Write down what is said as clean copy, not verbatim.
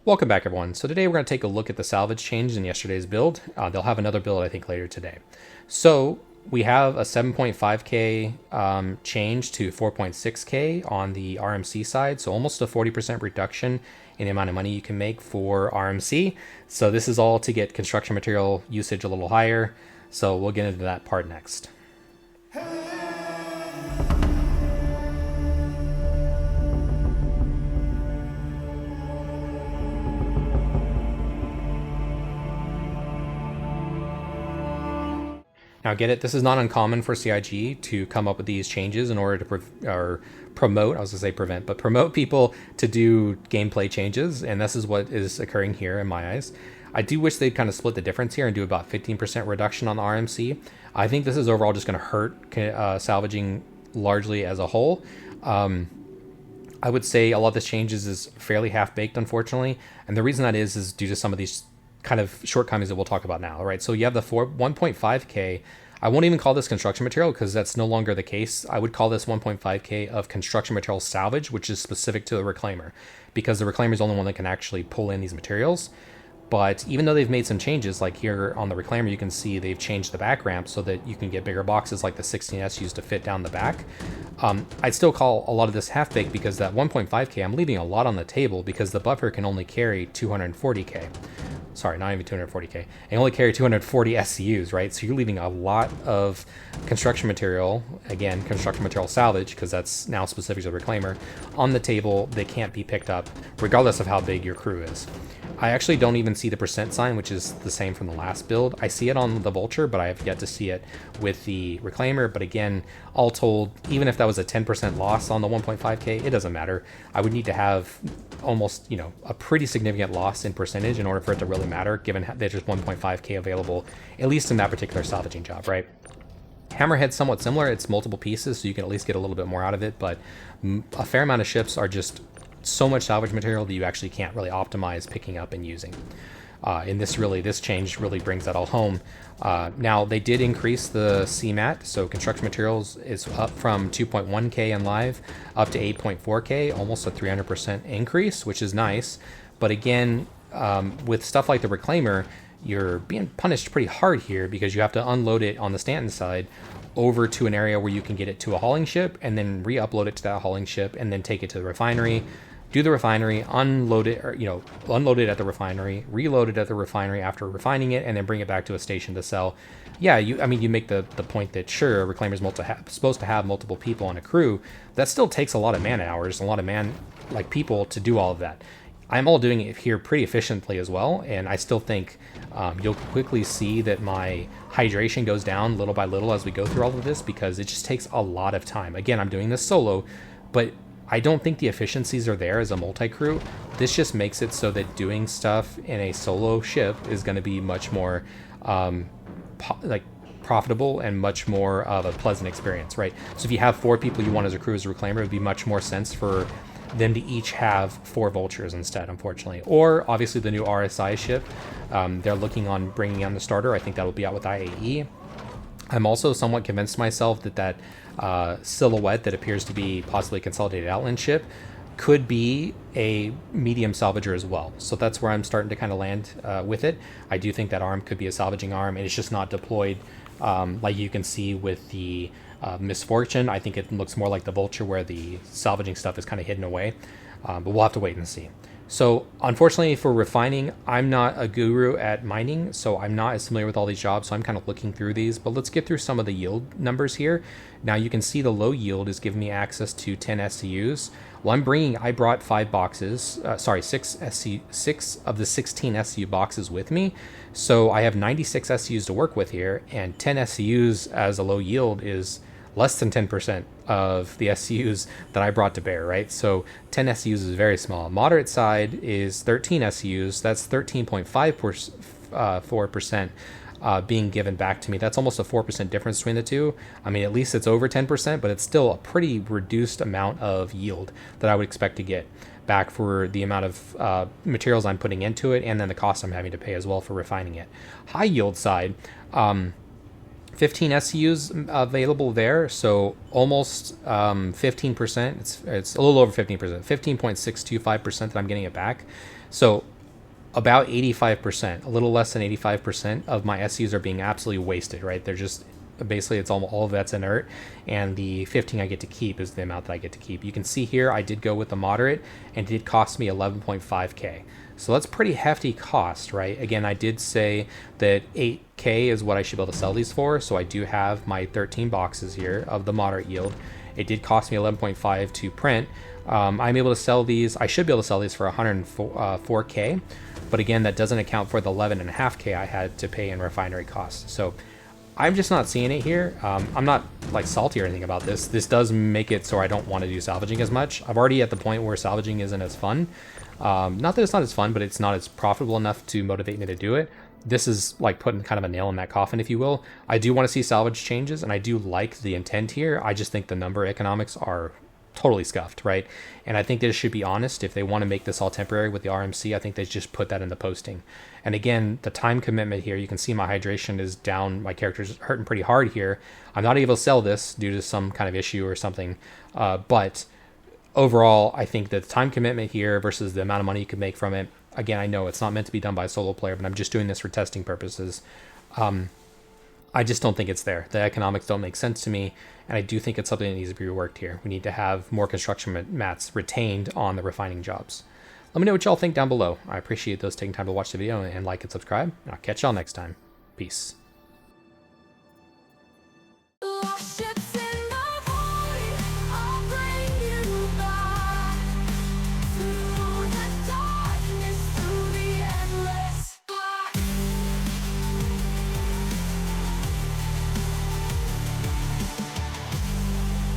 Welcome back, everyone. So today we're going to take a look at the salvage change in yesterday's build. They'll have another build, I think, later today. So we have a 7.5k change to 4.6k on the RMC side. So almost a 40% reduction in the amount of money you can make for RMC. So this is all to get construction material usage a little higher. So we'll get into that part next. Now get it, this is not uncommon for CIG to come up with these changes in order to promote, I was going to say prevent, but promote people to do gameplay changes, and this is what is occurring here in my eyes. I do wish they'd kind of split the difference here and do about 15% reduction on the RMC. I think this is overall just going to hurt salvaging largely as a whole. I would say a lot of this changes is fairly half-baked, unfortunately, and the reason that is due to some of these kind of shortcomings that we'll talk about now, right? So you have the 1.5k. I won't even call this construction material because that's no longer the case. I would call this 1.5k of construction material salvage, which is specific to the reclaimer, because the reclaimer is the only one that can actually pull in these materials. But even though they've made some changes, like here on the reclaimer, you can see they've changed the back ramp so that you can get bigger boxes like the 16S used to fit down the back. I'd still call a lot of this half-baked because that 1.5k, I'm leaving a lot on the table because the buffer can only carry 240k. Sorry, not even 240k. And only carry 240 SCUs, right? So you're leaving a lot of construction material, again, construction material salvage, because that's now specific to the reclaimer, on the table that can't be picked up, regardless of how big your crew is. I actually don't even see the percent sign, which is the same from the last build. I see it on the Vulture, but I have yet to see it with the Reclaimer. But again, all told, even if that was a 10% loss on the 1.5k, it doesn't matter. I would need to have almost, a pretty significant loss in percentage in order for it to really matter, given there's just 1.5k available, at least in that particular salvaging job, right? Hammerhead's somewhat similar. It's multiple pieces, so you can at least get a little bit more out of it, but a fair amount of ships are just so much salvage material that you actually can't really optimize picking up and using. And this change really brings that all home. Now they did increase the CMAT, so construction materials is up from 2.1k in live up to 8.4k, almost a 300% increase, which is nice. But again, with stuff like the Reclaimer, you're being punished pretty hard here because you have to unload it on the Stanton side over to an area where you can get it to a hauling ship and then re-upload it to that hauling ship and then take it to the refinery, do the refinery, unload it, or unload it at the refinery, reload it at the refinery after refining it, and then bring it back to a station to sell. Yeah, you make the point that sure, a reclaimer is supposed to have multiple people on a crew. That still takes a lot of man hours, a lot of people to do all of that. I'm all doing it here pretty efficiently as well, and I still think you'll quickly see that my hydration goes down little by little as we go through all of this because it just takes a lot of time. Again, I'm doing this solo, but I don't think the efficiencies are there as a multi-crew. This just makes it so that doing stuff in a solo ship is going to be much more profitable and much more of a pleasant experience, right? So if you have 4 people you want as a crew as a reclaimer, it would be much more sense for them to each have 4 vultures instead, unfortunately. Or obviously the new RSI ship, they're looking on bringing on the starter. I think that will be out with IAE. I'm also somewhat convinced myself that silhouette that appears to be possibly a consolidated outland ship could be a medium salvager as well. So that's where I'm starting to kind of land with it. I do think that arm could be a salvaging arm, and it's just not deployed like you can see with the Misfortune. I think it looks more like the Vulture where the salvaging stuff is kind of hidden away, but we'll have to wait and see. So unfortunately for refining, I'm not a guru at mining, so I'm not as familiar with all these jobs, so I'm kind of looking through these, but let's get through some of the yield numbers here. Now you can see the low yield is giving me access to 10 SCUs. Well, I brought 5 boxes, 6 of the 16 SCU boxes with me, so I have 96 SCUs to work with here, and 10 SCUs as a low yield is less than 10% of the SCUs that I brought to bear, right? So 10 SCUs is very small. Moderate side is 13 SCUs. That's 13.54% being given back to me. That's almost a 4% difference between the two. I mean, at least it's over 10%, but it's still a pretty reduced amount of yield that I would expect to get back for the amount of materials I'm putting into it and then the cost I'm having to pay as well for refining it. High yield side, 15 SCUs available there, so almost 15%. It's a little over 15%, 15.625% that I'm getting it back. So about 85%, a little less than 85% of my SUs are being absolutely wasted, right? They're just basically, it's all of that's inert, and the 15 I get to keep is the amount that I get to keep. You can see here I did go with the moderate, and it did cost me 11.5k. So that's pretty hefty cost, right? Again, I did say that 8k is what I should be able to sell these for, so I do have my 13 boxes here of the moderate yield. It did cost me 11.5 to print. I'm able to sell these, I should be able to sell these for 104k, but again, that doesn't account for the 11.5k I had to pay in refinery costs. So I'm just not seeing it here. I'm not like salty or anything about this. This does make it so I don't want to do salvaging as much. I'm already at the point where salvaging isn't as fun. Not that it's not as fun, but it's not as profitable enough to motivate me to do it. This is like putting kind of a nail in that coffin, if you will. I do want to see salvage changes, and I do like the intent here. I just think the number economics are totally scuffed, right? And I think they should be honest. If they want to make this all temporary with the RMC, I think they just put that in the posting. And again, the time commitment here, you can see my hydration is down. My character's hurting pretty hard here. I'm not able to sell this due to some kind of issue or something. But overall, I think the time commitment here versus the amount of money you could make from it, again, I know it's not meant to be done by a solo player, but I'm just doing this for testing purposes. I just don't think it's there. The economics don't make sense to me, and I do think it's something that needs to be reworked here. We need to have more construction mats retained on the refining jobs. Let me know what y'all think down below. I appreciate those taking time to watch the video, and like and subscribe. I'll catch y'all next time. Peace.